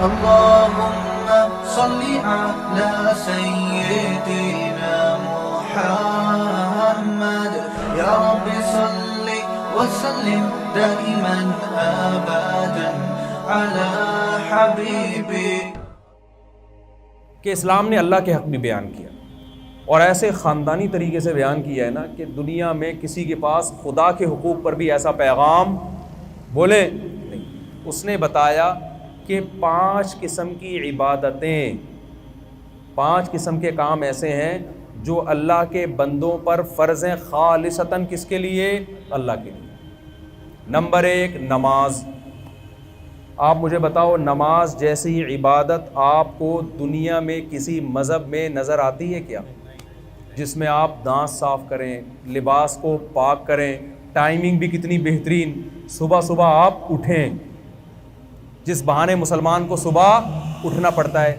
اللهم صل على سيدنا محمد يا رب صل وسلم دائما ابدا على حبيبي. کہ اسلام نے اللہ کے حق بھی بیان کیا اور ایسے خاندانی طریقے سے بیان کیا ہے نا کہ دنیا میں کسی کے پاس خدا کے حقوق پر بھی ایسا پیغام بولے نہیں. اس نے بتایا کہ 5 قسم کی عبادتیں، 5 قسم کے کام ایسے ہیں جو اللہ کے بندوں پر فرض ہیں خالصتاً. کس کے لیے؟ اللہ کے لیے. نمبر 1 نماز. آپ مجھے بتاؤ نماز جیسی عبادت آپ کو دنیا میں کسی مذہب میں نظر آتی ہے کیا؟ جس میں آپ دانت صاف کریں، لباس کو پاک کریں، ٹائمنگ بھی کتنی بہترین، صبح صبح آپ اٹھیں. جس بہانے مسلمان کو صبح اٹھنا پڑتا ہے،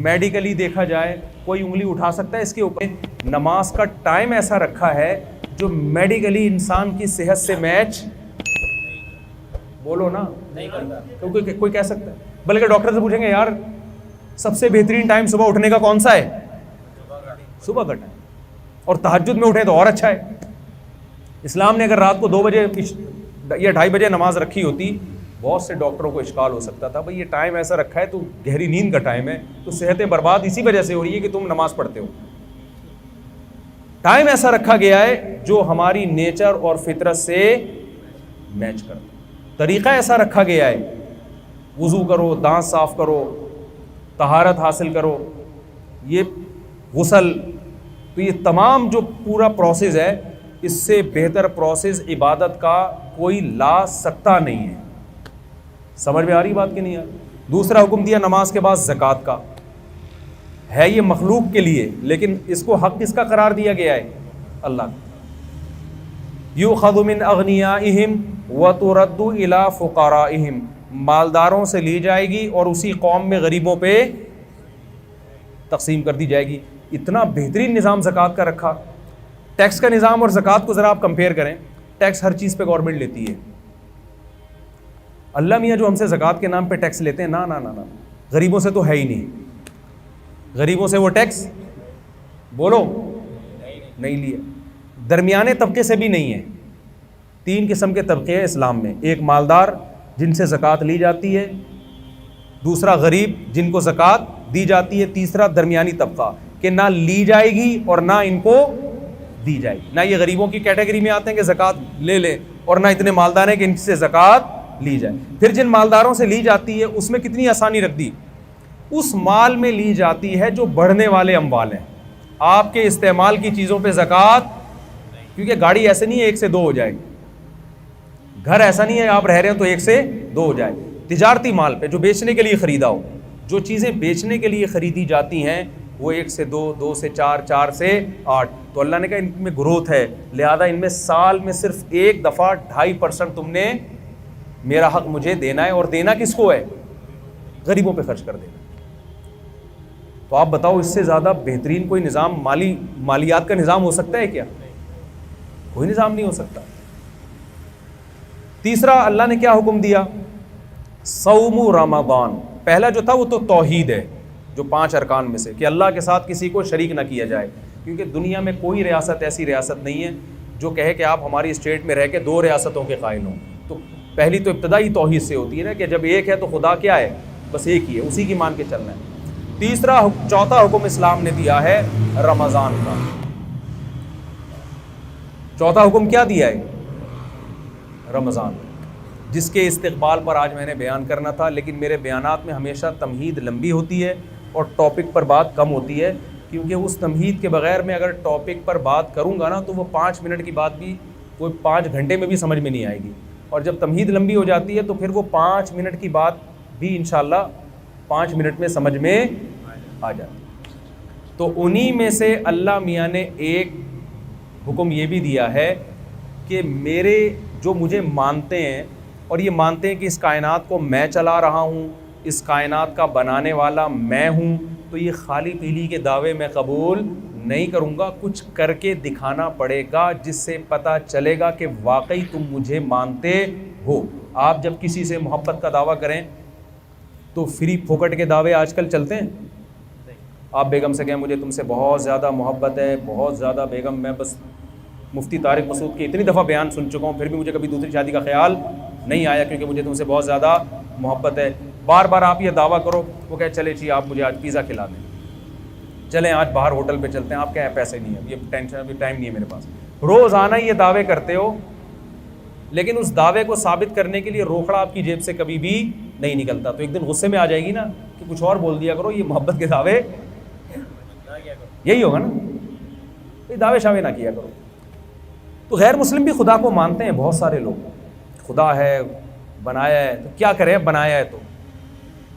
میڈیکلی دیکھا جائے کوئی انگلی اٹھا سکتا ہے اس کے اوپر؟ نماز کا ٹائم ایسا رکھا ہے جو میڈیکلی انسان کی صحت سے میچ، بولو نا، نہیں کرتا. کوئی کہہ سکتا ہے؟ بلکہ ڈاکٹر سے پوچھیں گے یار سب سے بہترین ٹائم صبح اٹھنے کا کون سا ہے؟ صبح کا ٹائم. اور تہجد میں اٹھیں تو اور اچھا ہے. اسلام نے اگر رات کو 2 بجے یا 2:30 بجے نماز رکھی ہوتی، بہت سے ڈاکٹروں کو اشکال ہو سکتا تھا بھئی یہ ٹائم ایسا رکھا ہے تو گہری نیند کا ٹائم ہے، تو صحتیں برباد اسی وجہ سے ہو رہی ہے کہ تم نماز پڑھتے ہو. ٹائم ایسا رکھا گیا ہے جو ہماری نیچر اور فطرت سے میچ کرتا ہے. طریقہ ایسا رکھا گیا ہے، وضو کرو، دانت صاف کرو، طہارت حاصل کرو، یہ غسل، تو یہ تمام جو پورا پروسیس ہے اس سے بہتر پروسیس عبادت کا کوئی لا سکتا نہیں ہے. سمجھ میں آ رہی بات کہ نہیں آ رہی؟ دوسرا حکم دیا نماز کے بعد زکوٰۃ کا. ہے یہ مخلوق کے لیے، لیکن اس کو حق کس کا قرار دیا گیا ہے؟ اللہ کا. یؤخذ من اغنیائہم وترد الی فقرائہم، مالداروں سے لی جائے گی اور اسی قوم میں غریبوں پہ تقسیم کر دی جائے گی. اتنا بہترین نظام زکوٰۃ کا رکھا. ٹیکس کا نظام اور زکوٰۃ کو ذرا آپ کمپیئر کریں. ٹیکس ہر چیز پہ گورنمنٹ لیتی ہے. اللہ میاں جو ہم سے زکوٰۃ کے نام پہ ٹیکس لیتے ہیں، نا نا نا نا، غریبوں سے تو ہے ہی نہیں. غریبوں سے وہ ٹیکس بولو نہیں لیا. درمیانے طبقے سے بھی نہیں ہے. 3 قسم کے طبقے ہیں اسلام میں. ایک مالدار جن سے زکوٰۃ لی جاتی ہے، دوسرا غریب جن کو زکوٰۃ دی جاتی ہے، تیسرا درمیانی طبقہ کہ نہ لی جائے گی اور نہ ان کو دی جائے گی. نہ یہ غریبوں کی کیٹیگری میں آتے ہیں کہ زکوٰۃ لے لیں، اور نہ اتنے مالدار ہیں کہ ان سے زکوٰۃ لی جائے. پھر جن مالداروں سے لی جاتی ہے اس میں کتنی آسانی رکھ دی، اس مال میں لی جاتی ہے جو بڑھنے والے اموال ہیں. آپ کے استعمال کی چیزوں پہ زکوٰۃ، کیونکہ گاڑی ایسے نہیں ہے 1 سے 2 ہو جائے گی، گھر ایسا نہیں ہے آپ رہ رہے ہیں تو 1 سے 2 ہو جائے. تجارتی مال پہ جو بیچنے کے لیے خریدا ہو، جو چیزیں بیچنے کے لیے خریدی جاتی ہیں وہ 1 سے 2، 2 سے 4، 4 سے 8. تو اللہ نے کہا ان میں گروتھ ہے، لہذا ان میں سال میں صرف ایک دفعہ 2.5% تم نے میرا حق مجھے دینا ہے. اور دینا کس کو ہے؟ غریبوں پہ خرچ کر دینا. تو آپ بتاؤ اس سے زیادہ بہترین کوئی نظام مالیات کا نظام ہو سکتا ہے کیا؟ کوئی نظام نہیں ہو سکتا. تیسرا اللہ نے کیا حکم دیا؟ صوم رمضان. پہلا جو تھا وہ تو توحید ہے، جو 5 ارکان میں سے، کہ اللہ کے ساتھ کسی کو شریک نہ کیا جائے. کیونکہ دنیا میں کوئی ریاست ایسی ریاست نہیں ہے جو کہے کہ آپ ہماری اسٹیٹ میں رہ کے 2 ریاستوں کے قائل ہوں. تو پہلی تو ابتدائی توحید سے ہوتی ہے نا کہ جب ایک ہے تو خدا کیا ہے؟ بس ایک ہی ہے، اسی کی مان کے چلنا ہے. چوتھا حکم اسلام نے دیا ہے رمضان کا. چوتھا حکم کیا دیا ہے؟ رمضان، جس کے استقبال پر آج میں نے بیان کرنا تھا، لیکن میرے بیانات میں ہمیشہ تمہید لمبی ہوتی ہے اور ٹاپک پر بات کم ہوتی ہے، کیونکہ اس تمہید کے بغیر میں اگر ٹاپک پر بات کروں گا نا تو وہ 5 منٹ کی بات بھی کوئی 5 گھنٹے میں بھی سمجھ میں نہیں آئے گی. اور جب تمہید لمبی ہو جاتی ہے تو پھر وہ 5 منٹ کی بات بھی انشاءاللہ 5 منٹ میں سمجھ میں آ جاتی. تو انہی میں سے اللہ میاں نے ایک حکم یہ بھی دیا ہے کہ میرے جو مجھے مانتے ہیں اور یہ مانتے ہیں کہ اس کائنات کو میں چلا رہا ہوں، اس کائنات کا بنانے والا میں ہوں، تو یہ خالی پیلی کے دعوے میں قبول نہیں کروں گا. کچھ کر کے دکھانا پڑے گا جس سے پتہ چلے گا کہ واقعی تم مجھے مانتے ہو. آپ جب کسی سے محبت کا دعویٰ کریں تو فری پھوکٹ کے دعوے آج کل چلتے ہیں. آپ بیگم سے کہیں مجھے تم سے بہت زیادہ محبت ہے, بہت زیادہ بیگم, میں بس مفتی طارق مسعود کے اتنی دفعہ بیان سن چکا ہوں, پھر بھی مجھے کبھی دوسری شادی کا خیال نہیں آیا کیونکہ مجھے تم سے بہت زیادہ محبت ہے. بار بار آپ یہ دعویٰ کرو, وہ کہے چلے جی آپ مجھے آج پیزا کھلا دیں, چلیں آج باہر ہوٹل پہ چلتے ہیں. آپ کہیں پیسے نہیں ہیں, یہ ٹینشن, ابھی ٹائم نہیں ہے میرے پاس. روزانہ یہ دعوے کرتے ہو, لیکن اس دعوے کو ثابت کرنے کے لیے روکڑا آپ کی جیب سے کبھی بھی نہیں نکلتا. تو ایک دن غصے میں آ جائے گی نا کہ کچھ اور بول دیا کرو, یہ محبت کے دعوے یہی ہوگا نا, یہ دعوے شاوے نہ کیا کرو. تو غیر مسلم بھی خدا کو مانتے ہیں بہت سارے لوگ, خدا ہے, بنایا ہے, تو کیا کریں, بنایا ہے تو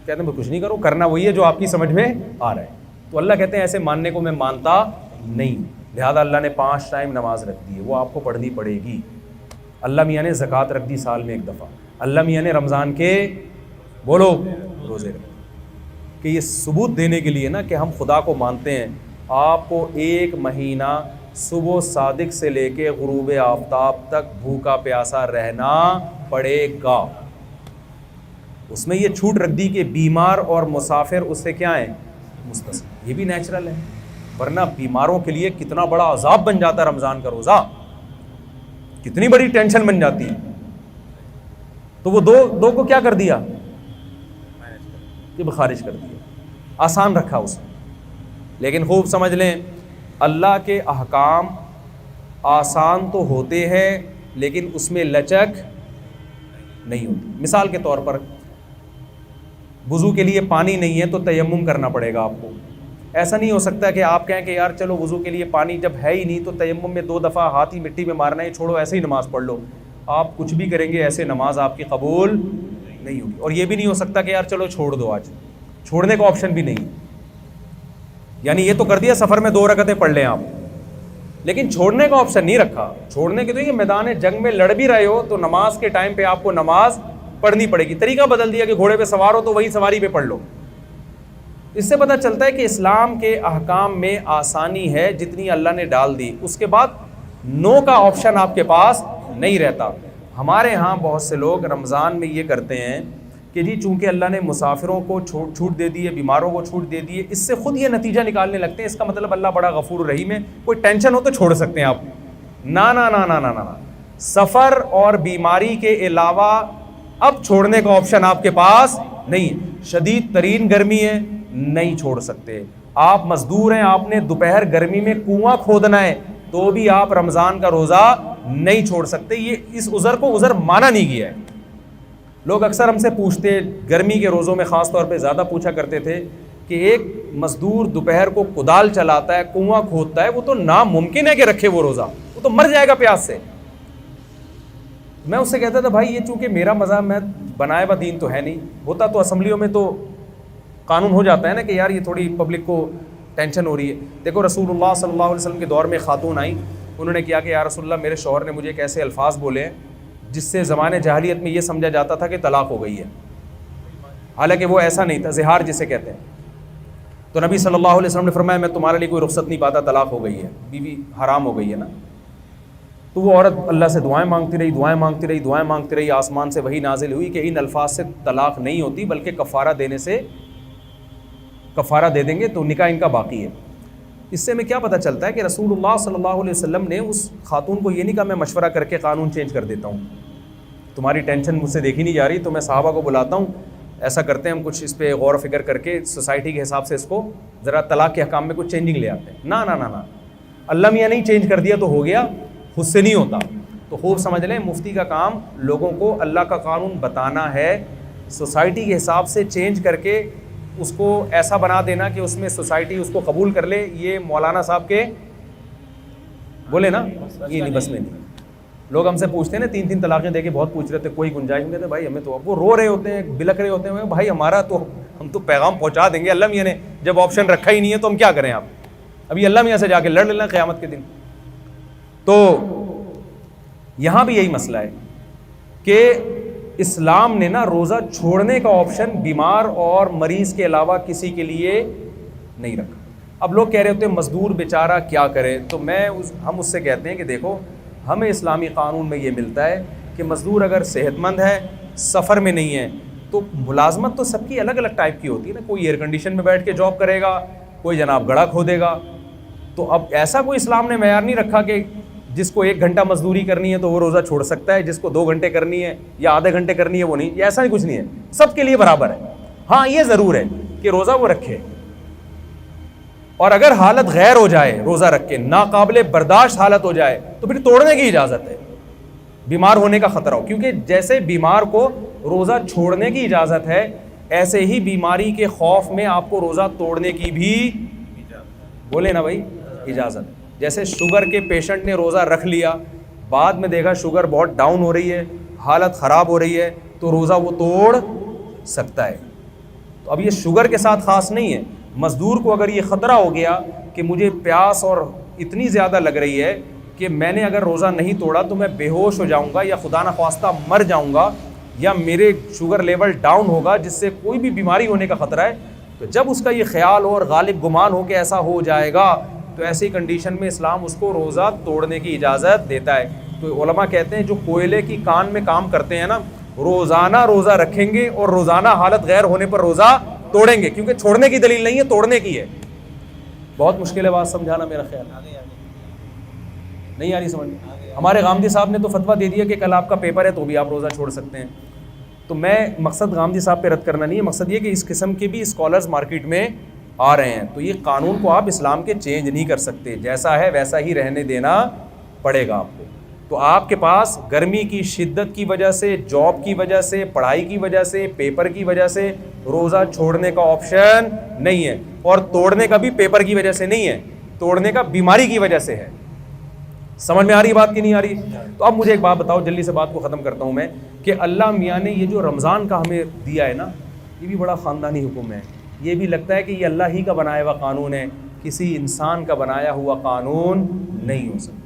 کہتے ہیں کچھ نہیں کرو, کرنا وہی ہے جو آپ کی سمجھ میں آ رہا ہے. تو اللہ کہتے ہیں ایسے ماننے کو میں مانتا نہیں, لہذا اللہ نے 5 ٹائم نماز رکھ دی ہے, وہ آپ کو پڑھنی پڑے گی. اللہ میاں نے زکوٰۃ رکھ دی سال میں 1 دفعہ. اللہ میاں نے رمضان کے بولو روزے رکھ, کہ یہ ثبوت دینے کے لیے نا کہ ہم خدا کو مانتے ہیں. آپ کو 1 مہینہ صبح صادق سے لے کے غروب آفتاب تک بھوکا پیاسا رہنا پڑے گا. اس میں یہ چھوٹ رکھ دی کہ بیمار اور مسافر اس سے کیا ہیں, مستثنی. یہ بھی نیچرل ہے, ورنہ بیماروں کے لیے کتنا بڑا عذاب بن جاتا ہے رمضان کا روزہ, کتنی بڑی ٹینشن بن جاتی ہے. تو وہ دو کو کیا کر دیا, کہ خارج کر دیا, آسان رکھا اس میں. لیکن خوب سمجھ لیں اللہ کے احکام آسان تو ہوتے ہیں لیکن اس میں لچک نہیں ہوتی. مثال کے طور پر وضو کے لیے پانی نہیں ہے تو تیمم کرنا پڑے گا آپ کو. ایسا نہیں ہو سکتا کہ آپ کہیں کہ یار چلو وضو کے لیے پانی جب ہے ہی نہیں تو تیمم میں 2 دفعہ ہاتھ ہی مٹی میں مارنا ہے, چھوڑو ایسے ہی نماز پڑھ لو. آپ کچھ بھی کریں گے ایسے نماز آپ کی قبول نہیں ہوگی. اور یہ بھی نہیں ہو سکتا کہ یار چلو چھوڑ دو, آج چھوڑنے کا آپشن بھی نہیں. یعنی یہ تو کر دیا سفر میں 2 رکعتیں پڑھ لیں آپ, لیکن چھوڑنے کا آپشن نہیں رکھا. چھوڑنے کے تو یہ میدان جنگ میں لڑ بھی رہے ہو تو نماز کے ٹائم پہ آپ کو نماز پڑھنی پڑے گی. طریقہ بدل دیا کہ گھوڑے پہ سوار ہو تو وہی سواری پہ پڑھ لو. اس سے پتہ چلتا ہے کہ اسلام کے احکام میں آسانی ہے جتنی اللہ نے ڈال دی, اس کے بعد نو کا آپشن آپ کے پاس نہیں رہتا. ہمارے ہاں بہت سے لوگ رمضان میں یہ کرتے ہیں کہ جی چونکہ اللہ نے مسافروں کو چھوٹ دے دی ہے, بیماروں کو چھوٹ دے دی ہے, اس سے خود یہ نتیجہ نکالنے لگتے ہیں اس کا مطلب اللہ بڑا غفور رحیم ہے, کوئی ٹینشن ہو تو چھوڑ سکتے ہیں آپ. نا نا نا نا نا نا, سفر اور بیماری کے علاوہ اب چھوڑنے کا آپشن آپ کے پاس نہیں. شدید ترین گرمی ہے, نہیں چھوڑ سکتے. آپ مزدور ہیں, آپ نے دوپہر گرمی میں کنواں کھودنا ہے تو بھی آپ رمضان کا روزہ نہیں چھوڑ سکتے. یہ اس عذر کو عذر مانا نہیں گیا ہے. لوگ اکثر ہم سے پوچھتے, گرمی کے روزوں میں خاص طور پہ زیادہ پوچھا کرتے تھے کہ ایک مزدور دوپہر کو کدال چلاتا ہے, کنواں کھودتا ہے, وہ تو ناممکن ہے کہ رکھے وہ روزہ, وہ تو مر جائے گا پیاس سے. میں اس سے کہتا تھا بھائی یہ چونکہ میرا مذہب میں بنائے ہوا دین تو ہے نہیں, ہوتا تو اسمبلیوں میں تو قانون ہو جاتا ہے نا کہ یار یہ تھوڑی پبلک کو ٹینشن ہو رہی ہے. دیکھو رسول اللہ صلی اللہ علیہ وسلم کے دور میں خاتون آئیں, انہوں نے کیا کہ یا رسول اللہ میرے شوہر نے مجھے ایک ایسے الفاظ بولے ہیں جس سے زمانے جاہلیت میں یہ سمجھا جاتا تھا کہ طلاق ہو گئی ہے, حالانکہ وہ ایسا نہیں تھا, زہار جسے کہتے ہیں. تو نبی صلی اللہ علیہ وسلم نے فرمایا میں تمہارے لیے کوئی رخصت نہیں پاتا, طلاق ہو گئی ہے, بیوی حرام ہو گئی ہے نا. تو وہ عورت اللہ سے دعائیں مانگتی رہی, دعائیں مانگتی رہی, دعائیں مانگتی رہی. آسمان سے وحی نازل ہوئی کہ ان الفاظ سے طلاق نہیں ہوتی بلکہ کفارہ دینے سے کفارہ دے دیں گے تو نکاح ان کا باقی ہے. اس سے ہمیں کیا پتہ چلتا ہے کہ رسول اللہ صلی اللہ علیہ وسلم نے اس خاتون کو یہ نہیں کہا میں مشورہ کر کے قانون چینج کر دیتا ہوں, تمہاری ٹینشن مجھ سے دیکھی نہیں جا رہی تو میں صحابہ کو بلاتا ہوں, ایسا کرتے ہیں ہم کچھ اس پہ غور و فکر کر کے سوسائٹی کے حساب سے اس کو ذرا طلاق کے حکام میں کچھ چینجنگ لے آتے ہیں. نا نا نا نا, اللہ میاں نہیں چینج کر دیا تو ہو گیا, خود سے نہیں ہوتا. تو خوب سمجھ لیں مفتی کا کام لوگوں کو اللہ کا قانون بتانا ہے, سوسائٹی کے حساب سے چینج کر کے اس کو ایسا بنا دینا کہ اس میں سوسائٹی اس کو قبول کر لے. یہ مولانا صاحب کے بولے نا, یہ نہیں بس میں نہیں. لوگ ہم سے پوچھتے ہیں نا 3 طلاقیں دے کے بہت پوچھ رہے تھے, کوئی گنجائش نہیں. کہتے بھائی ہمیں تو, وہ رو رہے ہوتے ہیں, بلک رہے ہوتے ہیں, بھائی ہمارا تو ہم تو پیغام پہنچا دیں گے, اللہ میاں نے جب آپشن رکھا ہی نہیں ہے تو ہم کیا کریں. آپ ابھی اللہ میاں سے جا کے لڑ لینا قیامت کے دن. تو یہاں بھی یہی مسئلہ ہے کہ اسلام نے نا روزہ چھوڑنے کا آپشن بیمار اور مریض کے علاوہ کسی کے لیے نہیں رکھا. اب لوگ کہہ رہے ہوتے ہیں مزدور بیچارہ کیا کرے, تو ہم اس سے کہتے ہیں کہ دیکھو ہمیں اسلامی قانون میں یہ ملتا ہے کہ مزدور اگر صحت مند ہے, سفر میں نہیں ہے, تو تو ملازمت تو سب کی الگ الگ ٹائپ کی ہوتی ہے نا. کوئی ایئر کنڈیشن میں بیٹھ کے جاب کرے گا, کوئی جناب گڑھا کھودے گا. تو اب ایسا کوئی اسلام نے معیار نہیں رکھا کہ جس کو 1 گھنٹہ مزدوری کرنی ہے تو وہ روزہ چھوڑ سکتا ہے, جس کو 2 گھنٹے کرنی ہے یا آدھے گھنٹے کرنی ہے وہ نہیں. ایسا ہی کچھ نہیں ہے, سب کے لیے برابر ہے. ہاں یہ ضرور ہے کہ روزہ وہ رکھے, اور اگر حالت غیر ہو جائے روزہ رکھ کے, ناقابل برداشت حالت ہو جائے تو پھر توڑنے کی اجازت ہے, بیمار ہونے کا خطرہ ہو. کیونکہ جیسے بیمار کو روزہ چھوڑنے کی اجازت ہے, ایسے ہی بیماری کے خوف میں آپ کو روزہ توڑنے کی بھی بولے نا بھائی اجازت. جیسے شوگر کے پیشنٹ نے روزہ رکھ لیا, بعد میں دیکھا شوگر بہت ڈاؤن ہو رہی ہے, حالت خراب ہو رہی ہے, تو روزہ وہ توڑ سکتا ہے. تو اب یہ شوگر کے ساتھ خاص نہیں ہے. مزدور کو اگر یہ خطرہ ہو گیا کہ مجھے پیاس اور اتنی زیادہ لگ رہی ہے کہ میں نے اگر روزہ نہیں توڑا تو میں بے ہوش ہو جاؤں گا یا خدا نخواستہ مر جاؤں گا یا میرے شوگر لیول ڈاؤن ہوگا جس سے کوئی بھی بیماری ہونے کا خطرہ ہے, تو جب اس کا یہ خیال اور غالب گمان ہو کہ ایسا ہو جائے گا تو ایسی کنڈیشن میں اسلام اس کو روزہ توڑنے کی اجازت دیتا ہے. تو علماء کہتے ہیں جو کوئلے کی کان میں کام کرتے ہیں نا, روزانہ روزہ رکھیں گے اور روزانہ حالت غیر ہونے پر روزہ توڑیں گے, کیونکہ چھوڑنے کی دلیل نہیں ہے, توڑنے کی ہے. بہت مشکل ہے بات سمجھانا, میرا خیال نہیں آ رہی سمجھ. ہمارے غامدی صاحب نے تو فتویٰ دے دیا کہ کل آپ کا پیپر ہے تو بھی آپ روزہ چھوڑ سکتے ہیں. تو میں مقصد غامدی صاحب پہ رد کرنا نہیں ہے, مقصد یہ کہ اس قسم کے بھی اسکالرز مارکیٹ میں آ رہے ہیں. تو یہ قانون کو آپ اسلام کے چینج نہیں کر سکتے, جیسا ہے ویسا ہی رہنے دینا پڑے گا آپ کو. تو آپ کے پاس گرمی کی شدت کی وجہ سے, جاب کی وجہ سے, پڑھائی کی وجہ سے, پیپر کی وجہ سے روزہ چھوڑنے کا آپشن نہیں ہے, اور توڑنے کا بھی پیپر کی وجہ سے نہیں ہے, توڑنے کا بیماری کی وجہ سے ہے. سمجھ میں آ رہی بات کی نہیں آ رہی؟ تو اب مجھے ایک بات بتاؤ, جلدی سے بات کو ختم کرتا ہوں میں, کہ اللہ میاں نے یہ جو رمضان کا ہمیں دیا ہے نا, یہ بھی بڑا خاندانی حکم ہے. یہ بھی لگتا ہے کہ یہ اللہ ہی کا بنایا ہوا قانون ہے, کسی انسان کا بنایا ہوا قانون نہیں ہو سکتا.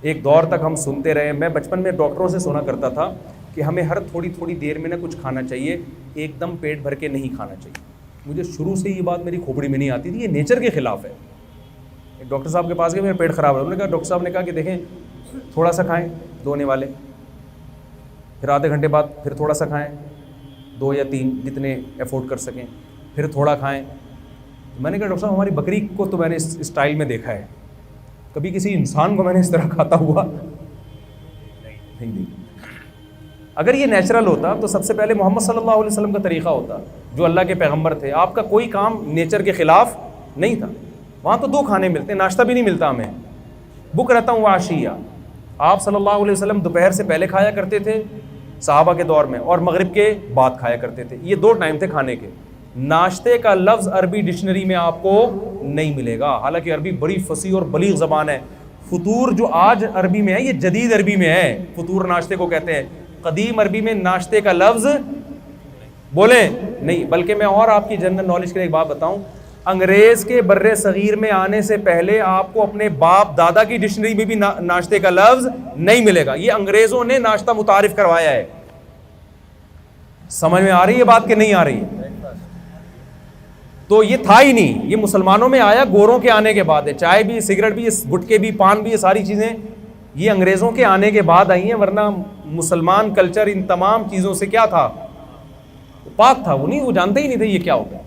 ایک دور تک ہم سنتے رہے, میں بچپن میں ڈاکٹروں سے سنا کرتا تھا کہ ہمیں ہر تھوڑی تھوڑی دیر میں نہ کچھ کھانا چاہیے, ایک دم پیٹ بھر کے نہیں کھانا چاہیے. مجھے شروع سے یہ بات میری کھوپڑی میں نہیں آتی تھی, یہ نیچر کے خلاف ہے. ایک ڈاکٹر صاحب کے پاس گئے, میرا پیٹ خراب ہے. انہوں نے کہا, ڈاکٹر صاحب نے کہا کہ دیکھیں تھوڑا سا کھائیں 2 ہونے والے, پھر آدھے گھنٹے بعد پھر تھوڑا سا کھائیں, 2 یا 3 جتنے افورڈ کر سکیں, پھر تھوڑا کھائیں. میں نے کہا ڈاکٹر صاحب ہماری بکری کو تو میں نے اس اسٹائل میں دیکھا ہے, کبھی کسی انسان کو میں نے اس طرح کھاتا ہوا نہیں دیکھا. اگر یہ نیچرل ہوتا تو سب سے پہلے محمد صلی اللہ علیہ وسلم کا طریقہ ہوتا, جو اللہ کے پیغمبر تھے. آپ کا کوئی کام نیچر کے خلاف نہیں تھا. وہاں تو 2 کھانے ملتے ہیں, ناشتہ بھی نہیں ملتا ہمیں, بک رہتا ہوں عشیہ. آپ صلی اللہ علیہ وسلم دوپہر سے پہلے کھایا کرتے تھے صحابہ کے دور میں, اور مغرب کے بعد کھایا کرتے تھے. یہ 2 ٹائم تھے کھانے کے. ناشتے کا لفظ عربی ڈکشنری میں آپ کو نہیں ملے گا, حالانکہ عربی بڑی فصیح اور بلیغ زبان ہے. فطور جو آج عربی میں ہے یہ جدید عربی میں ہے, فطور ناشتے کو کہتے ہیں. قدیم عربی میں ناشتے کا لفظ بولیں نہیں. بلکہ میں اور آپ کی جنرل نالج کے لیے ایک بات بتاؤں, انگریز کے بر صغیر میں آنے سے پہلے آپ کو اپنے باپ دادا کی ڈکشنری میں بھی ناشتے کا لفظ نہیں ملے گا. یہ انگریزوں نے ناشتہ متعارف کروایا ہے. سمجھ میں آ رہی ہے بات کہ نہیں آ رہی؟ تو یہ تھا ہی نہیں, یہ مسلمانوں میں آیا گوروں کے آنے کے بعد ہے. چائے بھی, سگریٹ بھی, گٹکے بھی, پان بھی, یہ ساری چیزیں یہ انگریزوں کے آنے کے بعد آئی ہیں. ورنہ مسلمان کلچر ان تمام چیزوں سے کیا تھا, پاک تھا. وہ جانتے ہی نہیں تھے یہ کیا ہوگا.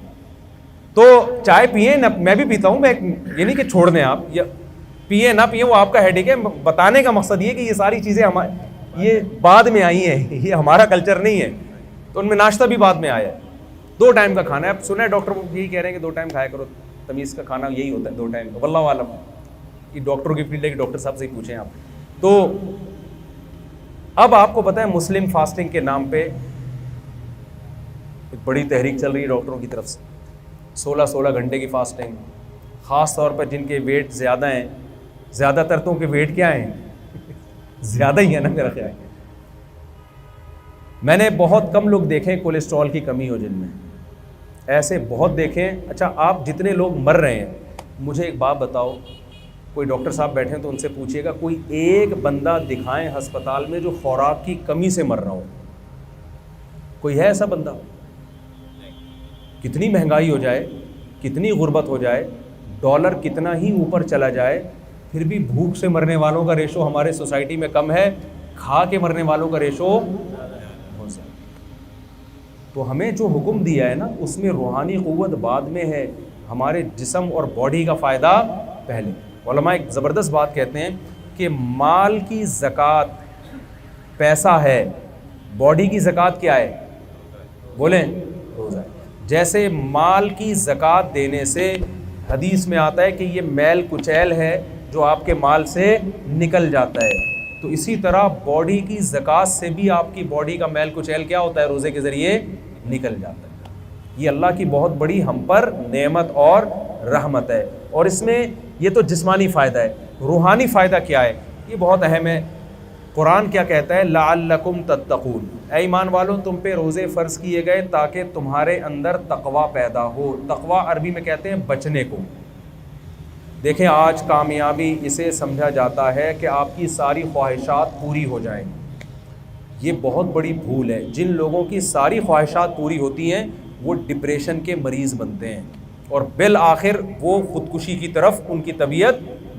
تو چائے پئیں نہ, میں بھی پیتا ہوں, میں یہ نہیں کہ چھوڑ دیں آپ, یا پئیں نہ پئیں وہ آپ کا ہیڈیک ہے. بتانے کا مقصد یہ کہ یہ ساری چیزیں یہ بعد میں آئی ہیں, یہ ہمارا کلچر نہیں ہے. تو ان میں ناشتہ بھی بعد میں آیا ہے. 2 ٹائم کا کھانا ہے. اب سنا ہے ڈاکٹر یہی کہہ رہے ہیں کہ 2 ٹائم کھایا کرو, تمیز کا کھانا یہی ہوتا ہے 2 ٹائم کا. واللہ عالم, یہ ڈاکٹروں کی فیلڈ ہے کہ ڈاکٹر صاحب سے ہی پوچھیں آپ. تو اب آپ کو پتہ ہے مسلم فاسٹنگ کے نام پہ ایک بڑی تحریک چل رہی ہے ڈاکٹروں کی طرف سے. 16 گھنٹے کی فاسٹنگ, خاص طور پر جن کے ویٹ زیادہ ہیں. زیادہ تر تو کے ویٹ کیا ہیں, زیادہ ہی ہے نا میرا خیال. میں نے بہت کم لوگ دیکھیں کولیسٹرول کی کمی ہو جن میں, ایسے بہت دیکھیں. اچھا آپ جتنے لوگ مر رہے ہیں, مجھے ایک بات بتاؤ, کوئی ڈاکٹر صاحب بیٹھے ہیں تو ان سے پوچھیے گا کوئی ایک بندہ دکھائیں ہسپتال میں جو خوراک کی کمی سے مر رہا ہو. کوئی ہے ایسا بندہ؟ کتنی مہنگائی ہو جائے, کتنی غربت ہو جائے, ڈالر کتنا ہی اوپر چلا جائے, پھر بھی بھوک سے مرنے والوں کا ریشو ہمارے سوسائٹی میں کم ہے, کھا کے مرنے والوں کا ریشو. تو ہمیں جو حکم دیا ہے نا اس میں روحانی قوت بعد میں ہے، ہمارے جسم اور باڈی کا فائدہ پہلے۔ علماء ایک زبردست بات کہتے ہیں کہ مال کی زکوٰۃ پیسہ ہے، باڈی کی زکوٰۃ کیا ہے؟ بولیں، روزہ ہے۔ جیسے مال کی زکوٰۃ دینے سے حدیث میں آتا ہے کہ یہ میل کچیل ہے جو آپ کے مال سے نکل جاتا ہے، تو اسی طرح باڈی کی زکوٰۃ سے بھی آپ کی باڈی کا میل کچیل کیا ہوتا ہے؟ روزے کے ذریعے نکل جاتا ہے۔ یہ اللہ کی بہت بڑی ہم پر نعمت اور رحمت ہے، اور اس میں یہ تو جسمانی فائدہ ہے، روحانی فائدہ کیا ہے؟ یہ بہت اہم ہے۔ قرآن کیا کہتا ہے؟ لعلکم تتقون، اے ایمان والوں تم پہ روزے فرض کیے گئے تاکہ تمہارے اندر تقوی پیدا ہو۔ تقوی عربی میں کہتے ہیں بچنے کو۔ دیکھیں آج کامیابی اسے سمجھا جاتا ہے کہ آپ کی ساری خواہشات پوری ہو جائیں، یہ بہت بڑی بھول ہے۔ جن لوگوں کی ساری خواہشات پوری ہوتی ہیں وہ ڈپریشن کے مریض بنتے ہیں، اور بالآخر وہ خودکشی کی طرف ان کی طبیعت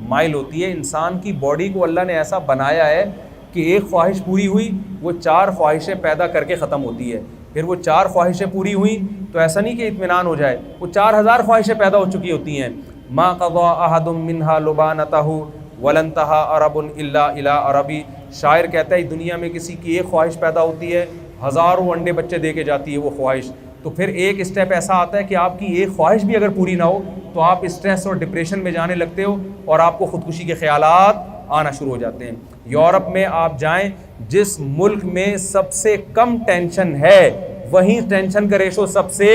مائل ہوتی ہے۔ انسان کی باڈی کو اللہ نے ایسا بنایا ہے کہ ایک خواہش پوری ہوئی وہ 4 خواہشیں پیدا کر کے ختم ہوتی ہے، پھر وہ 4 خواہشیں پوری ہوئیں تو ایسا نہیں کہ اطمینان ہو جائے، وہ 4000 خواہشیں پیدا ہو چکی ہوتی ہیں۔ ما قضى احد منها لبانته ولنتهى عرب الا الى عربی، شاعر کہتا ہے دنیا میں کسی کی ایک خواہش پیدا ہوتی ہے، ہزاروں انڈے بچے دے کے جاتی ہے وہ خواہش، تو پھر ایک اسٹیپ ایسا آتا ہے کہ آپ کی ایک خواہش بھی اگر پوری نہ ہو تو آپ اسٹریس اور ڈپریشن میں جانے لگتے ہو اور آپ کو خودکشی کے خیالات آنا شروع ہو جاتے ہیں۔ یورپ میں آپ جائیں، جس ملک میں سب سے کم ٹینشن ہے وہیں ٹینشن کا ریشو سب سے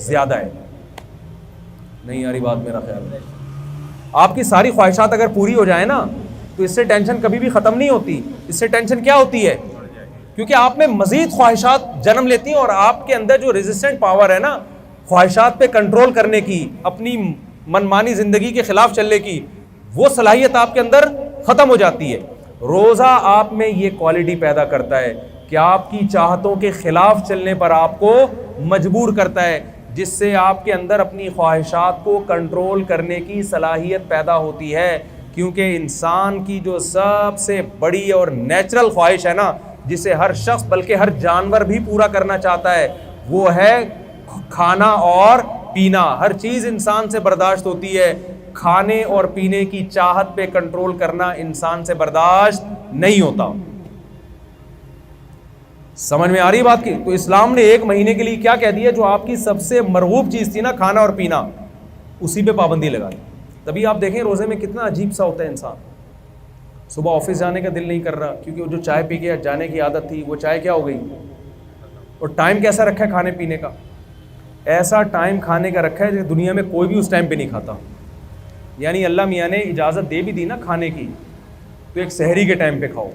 زیادہ ہے۔ نہیں آ رہی بات؟ میرا خیال ہے آپ کی ساری خواہشات اگر پوری ہو جائیں نا تو اس سے ٹینشن کبھی بھی ختم نہیں ہوتی، اس سے ٹینشن کیا ہوتی ہے؟ کیونکہ آپ میں مزید خواہشات جنم لیتی ہیں، اور آپ کے اندر جو ریزسٹنٹ پاور ہے نا خواہشات پہ کنٹرول کرنے کی، اپنی منمانی زندگی کے خلاف چلنے کی، وہ صلاحیت آپ کے اندر ختم ہو جاتی ہے۔ روزہ آپ میں یہ کوالٹی پیدا کرتا ہے کہ آپ کی چاہتوں کے خلاف چلنے پر آپ کو مجبور کرتا ہے، جس سے آپ کے اندر اپنی خواہشات کو کنٹرول کرنے کی صلاحیت پیدا ہوتی ہے۔ کیونکہ انسان کی جو سب سے بڑی اور نیچرل خواہش ہے نا، جسے ہر شخص بلکہ ہر جانور بھی پورا کرنا چاہتا ہے، وہ ہے کھانا اور پینا۔ ہر چیز انسان سے برداشت ہوتی ہے، کھانے اور پینے کی چاہت پہ کنٹرول کرنا انسان سے برداشت نہیں ہوتا۔ سمجھ میں آ رہی بات کی؟ تو اسلام نے 1 مہینے کے لیے کیا کہہ دیا؟ جو آپ کی سب سے مرغوب چیز تھی نا کھانا اور پینا، اسی پہ پابندی لگا دی۔ تبھی آپ دیکھیں روزے میں کتنا عجیب سا ہوتا ہے انسان، صبح آفس جانے کا دل نہیں کر رہا کیونکہ وہ جو چائے پی کے جانے کی عادت تھی وہ چائے کیا ہو گئی، اور ٹائم کیسا رکھا ہے کھانے پینے کا؟ ایسا ٹائم کھانے کا رکھا ہے کہ دنیا میں کوئی بھی اس ٹائم پہ نہیں کھاتا۔ یعنی اللہ میاں نے اجازت دے بھی دی نا کھانے کی، تو ایک سحری کے ٹائم پہ کھاؤ۔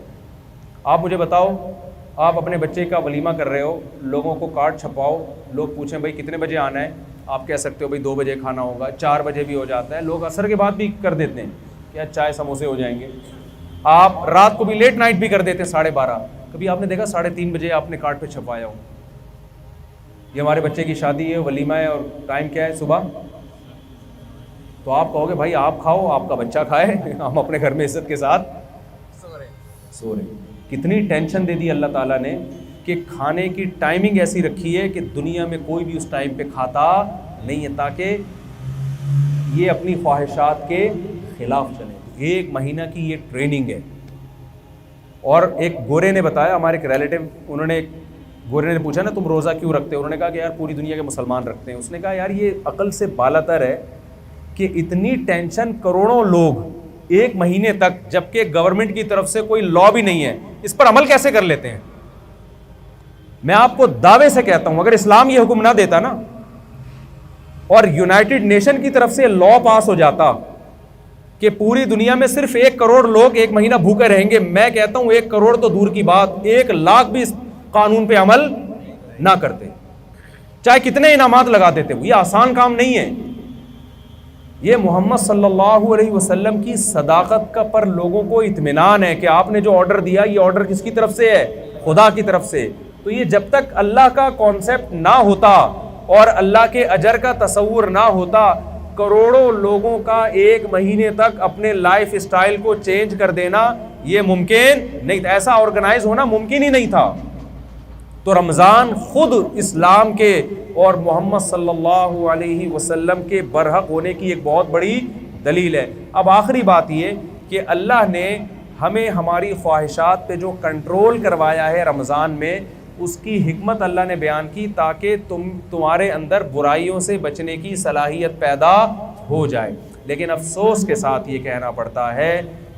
آپ مجھے بتاؤ، آپ اپنے بچے کا ولیمہ کر رہے ہو، لوگوں کو کارڈ چھپاؤ، لوگ پوچھیں بھائی کتنے بجے آنا ہے، آپ کہہ سکتے ہو بھائی 2 بجے کھانا ہوگا، 4 بجے بھی ہو جاتا ہے، لوگ عصر کے بعد بھی کر دیتے ہیں کہ چائے سموسے ہو جائیں گے، آپ رات کو بھی لیٹ نائٹ بھی کر دیتے ہیں 12:30۔ کبھی آپ نے دیکھا 3:30 بجے آپ نے کارڈ پہ چھپایا ہو؟ یہ ہمارے بچے کی شادی ہے، ولیمہ ہے، اور ٹائم کیا ہے؟ صبح۔ تو آپ کہو گے بھائی آپ کھاؤ، آپ کا بچہ کھائے، ہم اپنے گھر میں عزت کے ساتھ سو رہے۔ کتنی ٹینشن دے دی اللہ تعالیٰ نے کہ کھانے کی ٹائمنگ ایسی رکھی ہے کہ دنیا میں کوئی بھی اس ٹائم پہ کھاتا نہیں ہے، تاکہ یہ اپنی خواہشات کے خلاف چلے۔ 1 مہینہ کی یہ ٹریننگ ہے۔ اور ایک گورے نے بتایا، ہمارے ایک ریلیٹو، گورے نے پوچھا نا تم روزہ کیوں رکھتے ہو؟ انہوں نے کہا کہ یار پوری دنیا کے مسلمان رکھتے ہیں۔ اس نے کہا یار یہ عقل سے بالاتر ہے کہ اتنی ٹینشن کروڑوں لوگ 1 مہینے تک، جبکہ گورنمنٹ کی طرف سے کوئی لا بھی نہیں ہے، اس پر عمل کیسے کر لیتے ہیں؟ میں آپ کو دعوے سے کہتا ہوں اگر اسلام یہ حکم نہ دیتا نا، اور یونائٹڈ نیشن کی طرف سے لا پاس ہو جاتا کہ پوری دنیا میں صرف 1 کروڑ لوگ 1 مہینہ بھوکے رہیں گے، میں کہتا ہوں 1 کروڑ تو دور کی بات، 1 لاکھ بھی اس قانون پہ عمل نہ کرتے، چاہے کتنے انعامات لگا دیتے۔ یہ آسان کام نہیں ہے۔ یہ محمد صلی اللہ علیہ وسلم کی صداقت کا پر لوگوں کو اطمینان ہے کہ آپ نے جو آرڈر دیا یہ آرڈر کس کی طرف سے ہے؟ خدا کی طرف سے۔ تو یہ جب تک اللہ کا کانسیپٹ نہ ہوتا اور اللہ کے اجر کا تصور نہ ہوتا، کروڑوں لوگوں کا 1 مہینے تک اپنے لائف اسٹائل کو چینج کر دینا یہ ممکن نہیں تھا، ایسا آرگنائز ہونا ممکن ہی نہیں تھا۔ تو تو رمضان خود اسلام کے اور محمد صلی اللہ علیہ وسلم کے برحق ہونے کی ایک بہت بڑی دلیل ہے۔ اب آخری بات یہ کہ اللہ نے ہمیں ہماری خواہشات پہ جو کنٹرول کروایا ہے رمضان میں، اس کی حکمت اللہ نے بیان کی تاکہ تمہارے اندر برائیوں سے بچنے کی صلاحیت پیدا ہو جائے۔ لیکن افسوس کے ساتھ یہ کہنا پڑتا ہے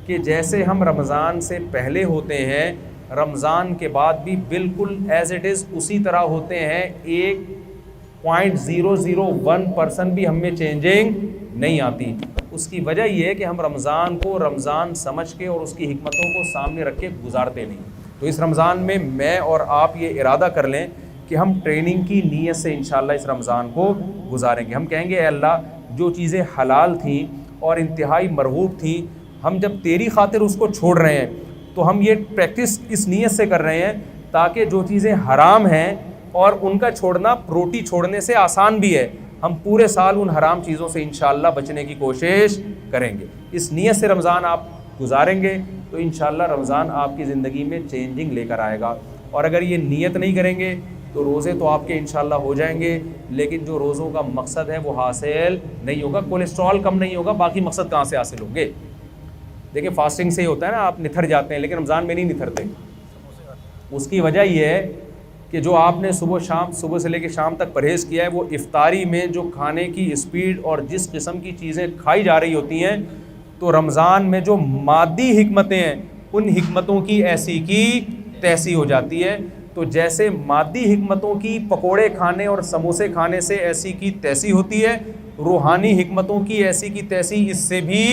کہ جیسے ہم رمضان سے پہلے ہوتے ہیں، رمضان کے بعد بھی بالکل ایز اٹ از اسی طرح ہوتے ہیں، 1.001% بھی ہم میں چینجنگ نہیں آتی۔ اس کی وجہ یہ ہے کہ ہم رمضان کو رمضان سمجھ کے اور اس کی حکمتوں کو سامنے رکھ کے گزارتے نہیں۔ تو اس رمضان میں اور آپ یہ ارادہ کر لیں کہ ہم ٹریننگ کی نیت سے انشاءاللہ اس رمضان کو گزاریں گے۔ ہم کہیں گے اے اللہ، جو چیزیں حلال تھیں اور انتہائی مرغوب تھیں، ہم جب تیری خاطر اس کو چھوڑ رہے ہیں تو ہم یہ پریکٹس اس نیت سے کر رہے ہیں تاکہ جو چیزیں حرام ہیں اور ان کا چھوڑنا روٹی چھوڑنے سے آسان بھی ہے، ہم پورے سال ان حرام چیزوں سے انشاءاللہ بچنے کی کوشش کریں گے۔ اس نیت سے رمضان آپ گزاریں گے تو انشاءاللہ رمضان آپ کی زندگی میں چینجنگ لے کر آئے گا۔ اور اگر یہ نیت نہیں کریں گے تو روزے تو آپ کے انشاءاللہ ہو جائیں گے، لیکن جو روزوں کا مقصد ہے وہ حاصل نہیں ہوگا، کولیسٹرول کم نہیں ہوگا، باقی مقصد کہاں سے حاصل ہوں گے؟ دیکھیں فاسٹنگ سے ہی ہوتا ہے نا، آپ نتھر جاتے ہیں لیکن رمضان میں نہیں نتھرتے۔ اس کی وجہ یہ ہے کہ جو آپ نے صبح سے لے کے شام تک پرہیز کیا ہے، وہ افطاری میں جو کھانے کی اسپیڈ اور جس قسم کی چیزیں کھائی جا رہی ہوتی ہیں، تو رمضان میں جو مادی حکمتیں ہیں ان حکمتوں کی ایسی کی تیسی ہو جاتی ہے۔ تو جیسے مادی حکمتوں کی پکوڑے کھانے اور سموسے کھانے سے ایسی کی تیسی ہوتی ہے، روحانی حکمتوں کی ایسی کی تیسی اس سے بھی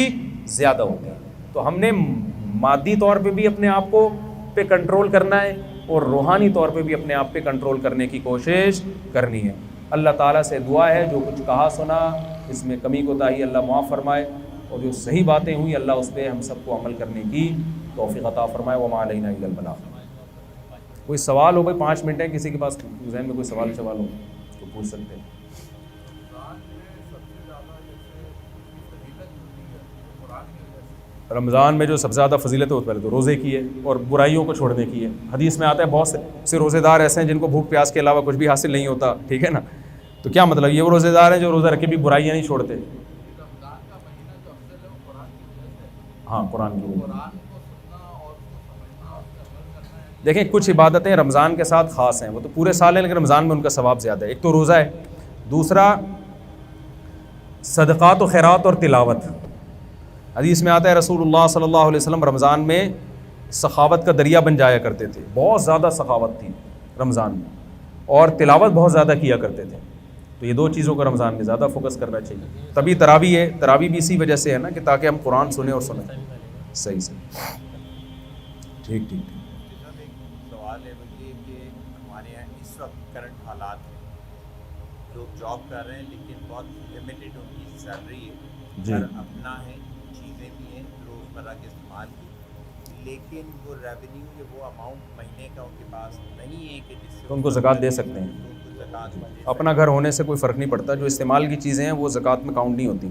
زیادہ ہوتی ہے۔ تو ہم نے مادی طور پہ بھی اپنے آپ کو پہ کنٹرول کرنا ہے اور روحانی طور پہ بھی اپنے آپ پہ کنٹرول کرنے کی کوشش کرنی ہے۔ اللہ تعالیٰ سے دعا ہے جو کچھ کہا سنا اس میں کمی کوتاہی اللہ معاف فرمائے، اور جو صحیح باتیں ہوئی اللہ اس پہ ہم سب کو عمل کرنے کی توفیق عطا فرمائے۔ وما علینا الا البلاغ۔ کوئی سوال ہو؟ بھائی 5 منٹ ہیں، کسی کے پاس ذہن میں کوئی سوال ہو تو پوچھ سکتے ہیں۔ رمضان میں جو سب سے زیادہ فضیلت ہے وہ پہلے تو روزے کی ہے اور برائیوں کو چھوڑنے کی ہے۔ حدیث میں آتا ہے بہت سے روزے دار ایسے ہیں جن کو بھوک پیاس کے علاوہ کچھ بھی حاصل نہیں ہوتا، ٹھیک ہے نا؟ تو کیا مطلب؟ یہ وہ روزے دار ہیں جو روزہ رکھ کے بھی برائیاں نہیں چھوڑتے۔ ہاں، قرآن کی دیکھیں کچھ عبادتیں رمضان کے ساتھ خاص ہیں، وہ تو پورے سال ہیں لیکن رمضان میں ان کا ثواب زیادہ ہے۔ ایک تو روزہ ہے، دوسرا صدقات و خیرات اور تلاوت۔ حدیث میں آتا ہے رسول اللہ صلی اللہ علیہ وسلم رمضان میں سخاوت کا دریا بن جایا کرتے تھے، بہت زیادہ سخاوت تھی رمضان میں، اور تلاوت بہت زیادہ کیا کرتے تھے۔ تو یہ 2 چیزوں کو رمضان میں زیادہ فوکس کرنا چاہیے۔ تبھی تراویح ہے، تراویح بھی اسی وجہ سے ہے نا کہ تاکہ ہم قرآن سنیں اور سنیں۔ صحیح ٹھیک سوال ہے یہ کہ ہمارے یہاں اس وقت کرنٹ حالات ہیں، لوگ جاب کر رہے ہیں لیکن بہت لمیٹڈ ان کی سیلری ہے، جی، اور اپنا ہے، چیزیں بھی ہیں روزمرہ کے استعمال کی، لیکن وہ ریونیو یا وہ اماؤنٹ مہینے کا ان کے پاس نہیں ہے کہ جس سے تو ان کو زکوٰۃ دے سکتے ہیں۔ اپنا گھر ہونے سے کوئی فرق نہیں پڑتا، جو استعمال کی چیزیں ہیں وہ زکوٰۃ میں کاؤنٹ نہیں ہوتی۔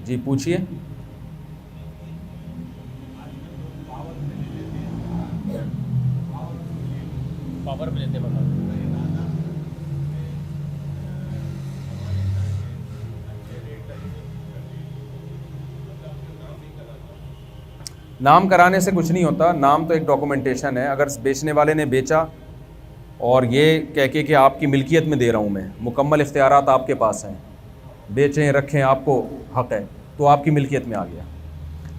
جی پوچھیے۔ پاور پہ لیتے بتا نام کرانے سے کچھ نہیں ہوتا، نام تو ایک ڈاکومنٹیشن ہے۔ اگر بیچنے والے نے بیچا اور یہ کہہ کے کہ آپ کی ملکیت میں دے رہا ہوں میں، مکمل اختیارات آپ کے پاس ہیں، بیچیں رکھیں آپ کو حق ہے، تو آپ کی ملکیت میں آ گیا۔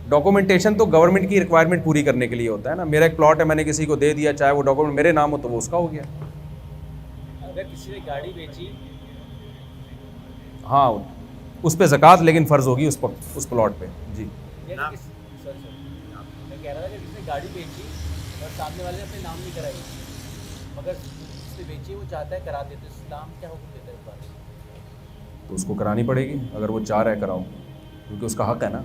ڈاکومنٹیشن تو گورنمنٹ کی ریکوائرمنٹ پوری کرنے کے لیے ہوتا ہے نا۔ میرا ایک پلاٹ ہے، میں نے کسی کو دے دیا، چاہے وہ ڈاکومنٹ میرے نام ہو تو وہ اس کا ہو گیا۔ اگر کسی نے گاڑی بیچی، ہاں اس پہ زکوٰۃ لیکن فرض ہوگی اس پلاٹ پہ۔ جی میں کہہ رہا تھا کہ کسی نے گاڑی بیچی اور سامنے والے نے اپنے نام نہیں کرائی، مگر جس نے بیچی وہ چاہتا ہے کرا دے، تو اسلام کیا حکم دیتا ہے اس بات میں؟ تو اس کو کرانی پڑے گی، اگر وہ چاہ رہا ہے کراؤ، کیونکہ اس کا حق ہے نا۔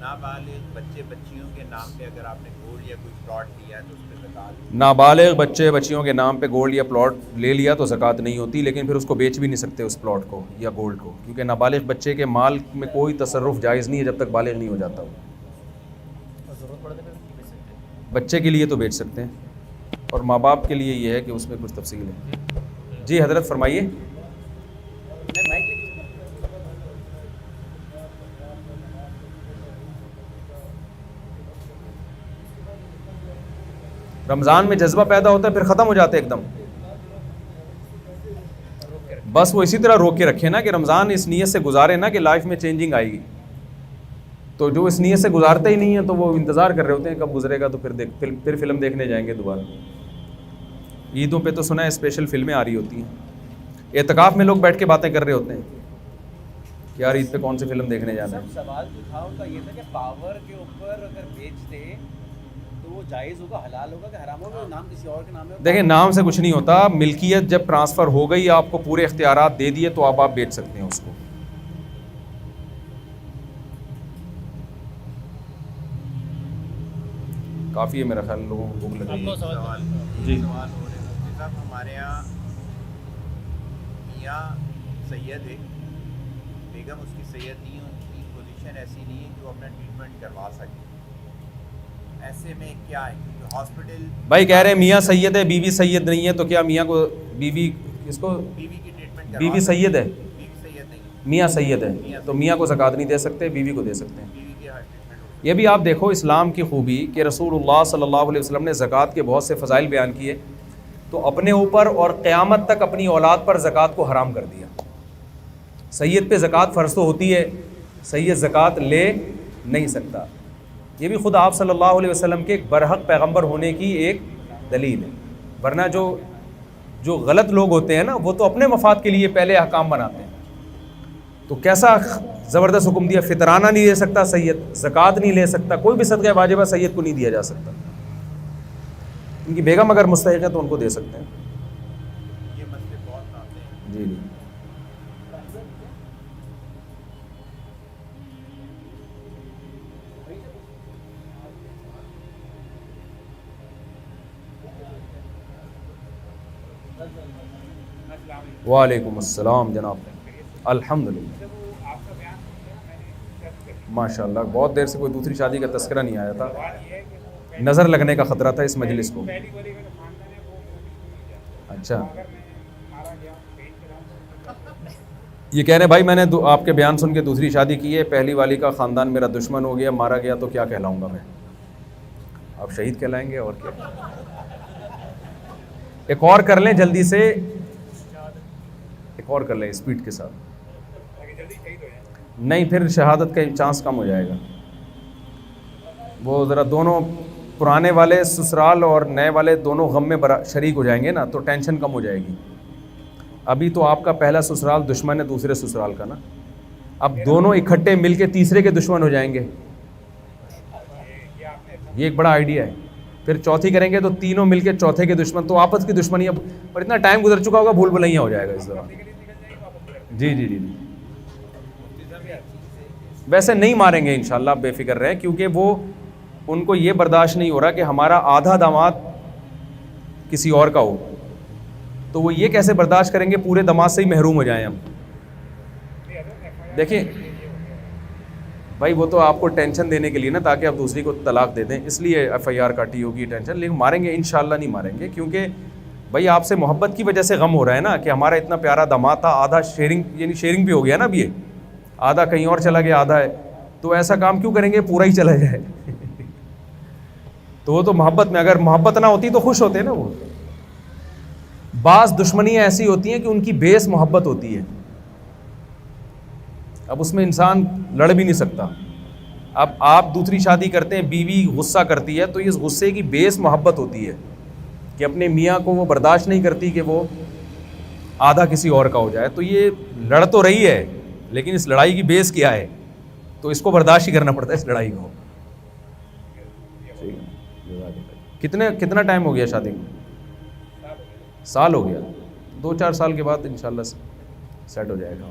نابالغ بچے بچیوں کے نام پہ اگر آپ نے گولڈ یا کوئی پلاٹ لیا ہے تو اس پہ زکوٰۃ؟ نابالغ بچے بچیوں کے نام پہ گولڈ یا پلاٹ لے لیا تو زکوٰۃ نہیں ہوتی، لیکن پھر اس کو بیچ بھی نہیں سکتے اس پلاٹ کو یا گولڈ کو، کیونکہ نابالغ بچے کے مال میں کوئی تصرف جائز نہیں ہے جب تک بالغ نہیں ہو جاتا وہ۔ اور ضرورت پڑے تو پھر نہیں بیچ سکتے؟ بچے کے لیے تو بیچ سکتے ہیں، اور ماں باپ کے لیے یہ ہے کہ اس میں کچھ تفصیل ہے۔ جی حضرت فرمائیے۔ میں مائک لے کے رمضان میں جذبہ پیدا ہوتا ہے پھر ختم ہو جاتا ہے ایک دم، بس وہ اسی طرح روک کے رکھے نا کہ رمضان اس نیت سے گزارے نا کہ لائف میں چینجنگ آئے گی، تو جو اس نیت سے گزارتے ہی نہیں ہیں تو وہ انتظار کر رہے ہوتے ہیں کب گزرے گا، تو پھر فلم دیکھنے جائیں گے دوبارہ۔ عیدوں پہ تو سنا ہے اسپیشل فلمیں آ رہی ہوتی ہیں، اعتکاف میں لوگ بیٹھ کے باتیں کر رہے ہوتے ہیں کہ یار عید پہ کون سی فلم دیکھنے جانا ہے۔ سب سوال جو تھا ان کا یہ تھا کہ پاور کے اوپر اگر بیچ دے تو وہ جائز ہوگا، حلال ہوگا کہ حرام ہوگا؟ نام کسی اور کے نام ہے؟ دیکھیں نام سے کچھ نہیں ہوتا، ملکیت جب ٹرانسفر ہو گئی، آپ کو پورے اختیارات دے دیے تو آپ بیچ سکتے ہیں اس کو۔ کافی ہے میرا خیال، لوگوں کو بھوک لگ رہی ہے۔ سوال جی سوال ہو رہے مفتی صاحب، ہمارے یہاں میاں سید ہے، بیگم اس کی سید نہیں ہے، ان کی پوزیشن ایسی نہیں ہے کہ وہ اپنا ٹریٹمنٹ کروا سکے، ایسے میں کیا ہے؟ کیونکہ ہاسپٹل بھائی کہہ رہے ہیں میاں سید ہے بیوی سید نہیں ہے، تو کیا میاں کو بیوی کس کو بیوی کی ٹریٹمنٹ بیوی سید ہے، بیوی سید نہیں، میاں سید ہے تو میاں کو زکوٰۃ نہیں دے سکتے، بیوی کو دے سکتے ہیں۔ بیوی کی ہر ٹریٹمنٹ ہو یہ بھی آپ دیکھو اسلام کی خوبی کہ رسول اللہ صلی اللہ علیہ وسلم نے زکوٰۃ کے بہت سے فضائل بیان کیے، تو اپنے اوپر اور قیامت تک اپنی اولاد پر زکوٰۃ کو حرام کر دیا۔ سید پہ زکوٰۃ فرض تو ہوتی ہے، سید زکوٰۃ لے نہیں سکتا، یہ بھی خود آپ صلی اللہ علیہ وسلم کے ایک برحق پیغمبر ہونے کی ایک دلیل ہے، ورنہ جو غلط لوگ ہوتے ہیں نا وہ تو اپنے مفاد کے لیے پہلے احکام بناتے ہیں۔ تو کیسا زبردست حکم دیا، فطرانہ نہیں لے سکتا سید، زکوٰۃ نہیں لے سکتا، کوئی بھی صدقہ واجبہ سید کو نہیں دیا جا سکتا، ان کی بیگم اگر مستحق ہے تو ان کو دے سکتے ہیں۔ یہ مسئلے بہت آتے ہیں۔ جی جی وعلیکم السلام جناب، الحمدللہ ماشاء اللہ، بہت دیر سے کوئی دوسری شادی کا تذکرہ نہیں آیا تھا، نظر لگنے کا خطرہ تھا اس مجلس کو۔ اچھا یہ کہہ رہے ہیں بھائی میں نے آپ کے بیان سن کے دوسری شادی کی ہے، پہلی والی کا خاندان میرا دشمن ہو گیا، مارا گیا، تو کیا کہلاؤں گا میں؟ آپ شہید کہلائیں گے اور کیا؟ ایک اور کر لیں جلدی سے، ایک اور کر لیں اسپیڈ کے ساتھ، نہیں پھر شہادت کا چانس کم ہو جائے گا، وہ ذرا دونوں پرانے والے سسرال اور نئے والے دونوں غم میں شریک ہو جائیں گے نا تو ٹینشن کم ہو جائے گی۔ ابھی تو آپ کا پہلا سسرال دشمن ہے دوسرے سسرال کا نا، اب دونوں اکٹھے مل کے تیسرے کے دشمن ہو جائیں گے، یہ ایک بڑا آئیڈیا ہے۔ پھر چوتھی کریں گے تو تینوں مل کے چوتھے کے دشمن، تو آپس کی دشمنی، اب پر اتنا ٹائم گزر چکا ہوگا بھول بھلائیاں ہو جائے گا اس دوران۔ جی جی جی جی ویسے نہیں ماریں گے انشاءاللہ، آپ بے فکر رہیں، کیونکہ وہ ان کو یہ برداشت نہیں ہو رہا کہ ہمارا آدھا داماد کسی اور کا ہو، تو وہ یہ کیسے برداشت کریں گے پورے داماد سے ہی محروم ہو جائیں ہم۔ دیکھیں بھائی وہ تو آپ کو ٹینشن دینے کے لیے نا، تاکہ آپ دوسری کو طلاق دے دیں، اس لیے ایف آئی آر کاٹی ہوگی ٹینشن، لیکن ماریں گے انشاءاللہ نہیں ماریں گے، کیونکہ بھائی آپ سے محبت کی وجہ سے غم ہو رہا ہے نا کہ ہمارا اتنا پیارا داماد تھا، آدھا شیئرنگ یعنی شیئرنگ بھی ہو گیا نا، اب یہ آدھا کہیں اور چلا گیا، آدھا ہے، تو ایسا کام کیوں کریں گے پورا ہی چلا جائے تو وہ تو محبت میں، اگر محبت نہ ہوتی تو خوش ہوتے نا وہ۔ بعض دشمنیاں ایسی ہوتی ہیں کہ ان کی بیس محبت ہوتی ہے، اب اس میں انسان لڑ بھی نہیں سکتا۔ اب آپ دوسری شادی کرتے ہیں، بیوی غصہ کرتی ہے تو اس غصے کی بیس محبت ہوتی ہے کہ اپنے میاں کو وہ برداشت نہیں کرتی کہ وہ آدھا کسی اور کا ہو جائے، تو یہ لڑ تو رہی ہے لیکن اس لڑائی کی بیس کیا ہے، تو اس کو برداشت ہی کرنا پڑتا ہے اس لڑائی کو۔ کتنا ٹائم ہو گیا شادی کو؟ سال ہو گیا، 2-4 سال کے بعد انشاءاللہ سیٹ ہو جائے گا۔